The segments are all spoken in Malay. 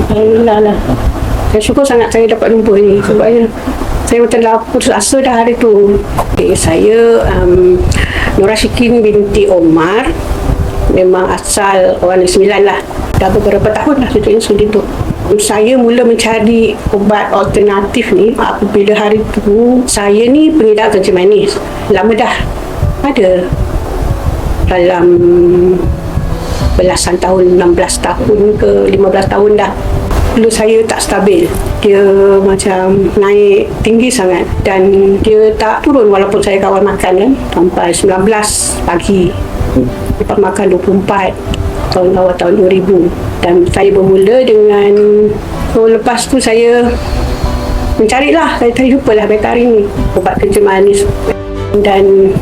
Alhamdulillah lah. Saya syukur sangat saya dapat jumpa ni sebabnya saya macam dah putus asa dah hari tu. Saya Nora Shikin binti Omar, memang asal orang Negeri Sembilan lah. Dah beberapa tahun lah sejak insulin tu. Saya mula mencari ubat alternatif ni apabila hari tu saya ni pengidap kencing manis. Lama dah ada dalam belasan tahun, 16 tahun ke 15 tahun dah. Dulu saya tak stabil. Dia macam naik tinggi sangat dan dia tak turun walaupun saya kawal makan kan. Sampai 19 pagi. Lepas makan 24 tahun awal tahun 2000. Dan saya bermula dengan lepas tu saya mencarilah, saya jumpalah Betarin ni, ubat kencing manis dan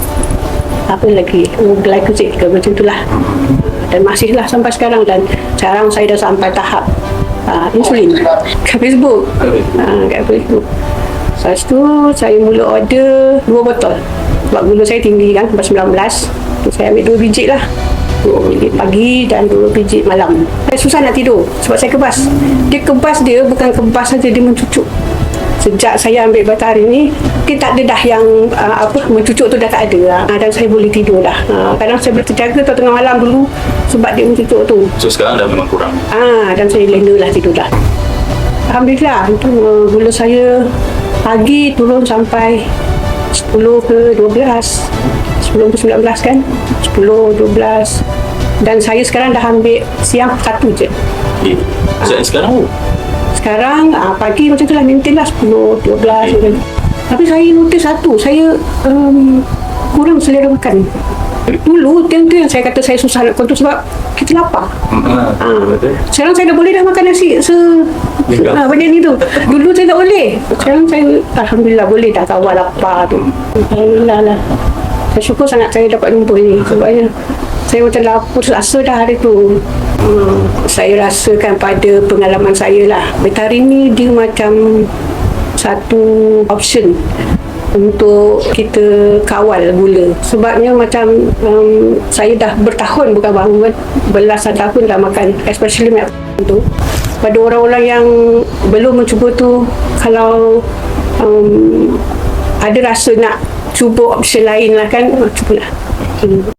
apa lagi, glycosid ke macam itulah. Dan masihlah sampai sekarang dan sekarang saya dah sampai tahap insulin kat Facebook. Kat Facebook. Lepas tu saya mula order 2 botol sebab gula saya tinggi kan, sampai 19. Saya ambil 2 biji lah, 2 biji pagi dan 2 biji malam. Saya susah nak tidur sebab saya kebas. Dia bukan kebas saja, dia mencucuk. Sejak saya ambil Betarin ni, dia tak ada dah yang mencucuk tu dah tak ada. Dan saya boleh tidur dah. Kadang saya boleh terjaga tengah malam dulu sebab dia mencucuk tu. So sekarang dah memang kurang? Dan saya lena lah tidur dah. Alhamdulillah, itu gula saya pagi turun sampai 10 ke 12. 10 ke 19 kan, 10, 12. Dan saya sekarang dah ambil siang 1 je. Sekarang? Sekarang pagi macam tu lah, maintain lah 10, 12 macam. Tapi saya notice satu, saya kurang selera makan. Dulu tu yang saya kata saya susah nak kontrol sebab kita lapar. Sekarang saya dah boleh dah makan nasi macam ni tu. Dulu saya tak boleh. Sekarang saya alhamdulillah boleh dah kawal lapar tu. Alhamdulillah lah. Saya syukur sangat saya dapat jumpa ni sebabnya saya macam dah putus asa dah hari tu. Saya rasakan pada pengalaman saya lah, Betarin ni dia macam satu option untuk kita kawal gula. Sebabnya macam saya dah bertahun, bukan baru kan, belasan tahun dah makan, especially milk tu. Pada orang-orang yang belum mencuba tu, kalau ada rasa nak cuba option lain lah kan, cubalah.